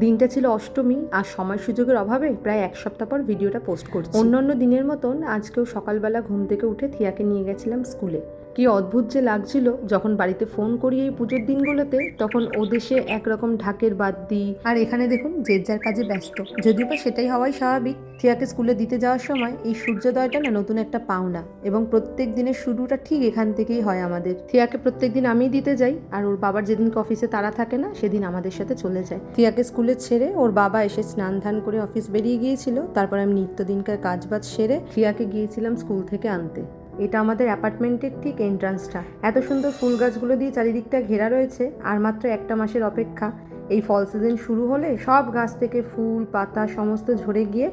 দিনটা ছিল অষ্টমী আর সময় সুযোগের অভাবে প্রায় এক সপ্তাহ পর ভিডিওটা পোস্ট করছি। অন্যান্য দিনের মতন আজকেও সকালবেলা ঘুম থেকে উঠে থিয়াকে নিয়ে গেছিলাম স্কুলে। কি অদ্ভুত যে লাগছিল যখন বাড়িতে ফোন করি এই পুজোর দিনগুলোতে, তখন ও দেশে একরকম ঢাকের বাদ দিই, আর এখানে দেখুন যে যার কাজে ব্যস্ত। যদিও বা সেটাই হওয়াই স্বাভাবিক। থিয়াকে স্কুলে দিতে যাওয়ার সময় এই সূর্যোদয়টা না নতুন একটা পাওনা, এবং প্রত্যেক দিনের শুরুটা ঠিক এখান থেকেই হয় আমাদের। থিয়াকে প্রত্যেক দিন আমিই দিতে যাই, আর ওর বাবার যেদিন অফিসে তাড়া থাকে না সেদিন আমাদের সাথে চলে যায়। থিয়াকে স্কুলে ছেড়ে ওর বাবা এসে স্নান ধান করে অফিস বেরিয়ে গিয়েছিল। তারপর আমি নিত্যদিনকার কাজবাজ সেরে থিয়াকে গিয়েছিলাম স্কুল থেকে আনতে। এটা আমাদের অ্যাপার্টমেন্টের ঠিক এন্ট্রান্সটা। এত সুন্দর ফুল গাছগুলো দিয়ে চারিদিকটা ঘেরা রয়েছে, আর মাত্র একটা মাসের অপেক্ষা। এই ফল সিজন শুরু হলে সব গাছ থেকে ফুল পাতা সমস্ত ঝরে গিয়ে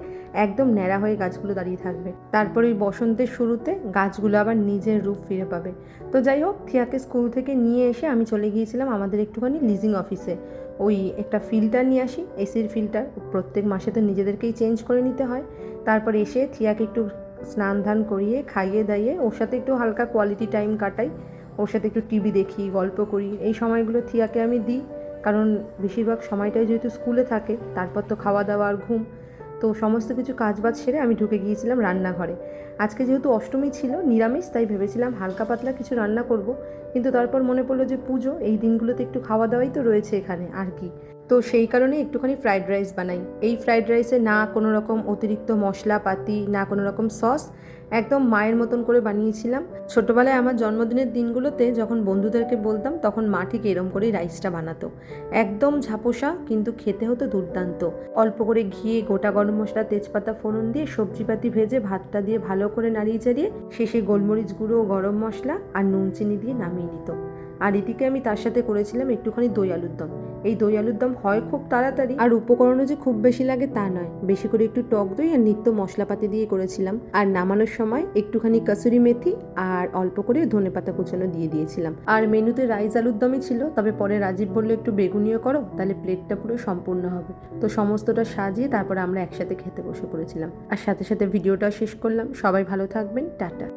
একদম ন্যাড়া হয়ে গাছগুলো দাঁড়িয়ে থাকবে। তারপর ওই বসন্তের শুরুতে গাছগুলো আবার নিজের রূপ ফিরে পাবে। তো যাই হোক, থিয়াকে স্কুল থেকে নিয়ে এসে আমি চলে গিয়েছিলাম আমাদের একটুখানি লিজিং অফিসে। ওই একটা ফিল্টার নিয়ে আসি, এসির ফিল্টার। প্রত্যেক মাসে তো নিজেদেরকেই চেঞ্জ করে নিতে হয়। তারপর এসে থিয়াকে একটু স্নান ধান করিয়ে খাইয়ে দাইয়ে ওর সাথে একটু হালকা কোয়ালিটি টাইম কাটাই। ওর সাথে একটু টিভি দেখি, গল্প করি। এই সময়গুলো থিয়াকে আমি দিই, কারণ বেশিরভাগ সময়টাই যেহেতু স্কুলে থাকে, তারপর তো খাওয়া দাওয়া আর ঘুম। তো সমস্ত কিছু কাজবাজ সেরে আমি ঢুকে গিয়েছিলাম রান্নাঘরে। আজকে যেহেতু অষ্টমী ছিল, নিরামিষ, তাই ভেবেছিলাম হালকা পাতলা কিছু রান্না করব। কিন্তু তারপর মনে পড়লো যে পুজো, এই দিনগুলোতে একটু খাওয়া দাওয়াই তো রয়েছে এখানে, আর কি। তো সেই কারণে একটুখানি ফ্রাইড রাইস বানাই। এই ফ্রাইড রাইসে না কোনো রকম অতিরিক্ত মশলাপাতি, না কোনো রকম সস, একদম মায়ের মতন করে বানিয়েছিলাম। ছোটোবেলায় আমার জন্মদিনের দিনগুলোতে যখন বন্ধুদেরকে বলতাম, তখন মা ঠিক এরম করেই রাইসটা বানাতো। একদম ঝাপসা, কিন্তু খেতে হতো দুর্দান্ত। অল্প করে ঘিয়ে গোটা গরম মশলা তেজপাতা ফোড়ন দিয়ে সবজিপাতি ভেজে ভাতটা দিয়ে ভালো করে নাড়িয়ে চাড়িয়ে শেষে গোলমরিচ গুঁড়ো, গরম মশলা আর নুন চিনি দিয়ে নামিয়ে নিত। আর এদিকে আমি তার সাথে করেছিলাম একটুখানি দই আলুর দম। এই দই আলুর দম হয় খুব তাড়াতাড়ি, আর উপকরণও যে খুব বেশি লাগে তা নয়। বেশি করে একটু টক দই আর নিত্য মশলাপাতি দিয়ে করেছিলাম। আর নামানোর সময় একটুখানি কসুরি মেথি আর অল্প করে ধনেপাতা কুচানো দিয়ে দিয়েছিলাম। আর মেনুতে রাইস আলুর দমই ছিল, তবে পরে রাজীব বললো একটু বেগুনিও করো, তাহলে প্লেটটা পুরো সম্পূর্ণ হবে। তো সমস্তটা সাজিয়ে তারপরে আমরা একসাথে খেতে বসে পড়েছিলাম। আর সাথে সাথে ভিডিওটা শেষ করলাম। সবাই ভালো থাকবেন, টাটা।